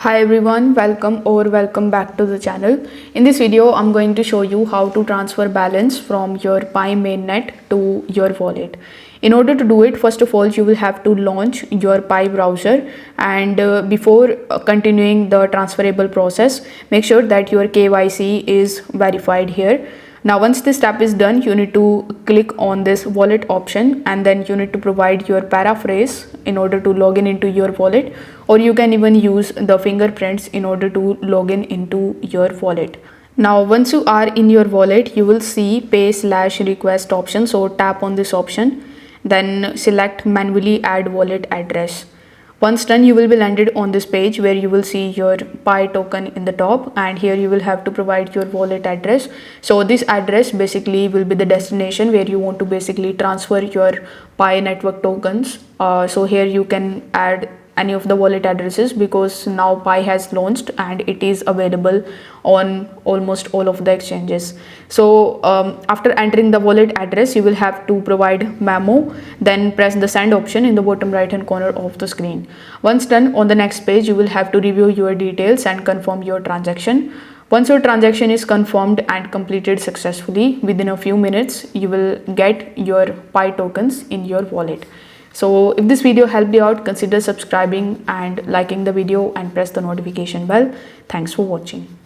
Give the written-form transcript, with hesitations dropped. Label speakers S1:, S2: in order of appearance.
S1: Hi everyone, welcome back to the channel. In this video, I'm going to show you how to transfer balance from your Pi Mainnet to your wallet. In order to do it, first of all, you will have to launch your Pi browser, and before continuing the transferable process, make sure that your KYC is verified here. Now once this step is done, you need to click on this wallet option, and then you need to provide your passphrase in order to log in into your wallet, or you can even use the fingerprints in order to log in into your wallet. Now once you are in your wallet, you will see pay/request option, so tap on this option, then select manually add wallet address. Once done, you will be landed on this page where you will see your Pi token in the top, and here you will have to provide your wallet address. So this address basically will be the destination where you want to basically transfer your Pi network tokens. So here you can add any of the wallet addresses because now Pi has launched and it is available on almost all of the exchanges. So after entering the wallet address, you will have to provide memo, then press the send option in the bottom right hand corner of the screen. Once done, on the next page you will have to review your details and confirm your transaction. Once your transaction is confirmed and completed successfully, within a few minutes you will get your Pi tokens in your wallet. So if this video helped you out, consider subscribing and liking the video and press the notification bell. Thanks for watching.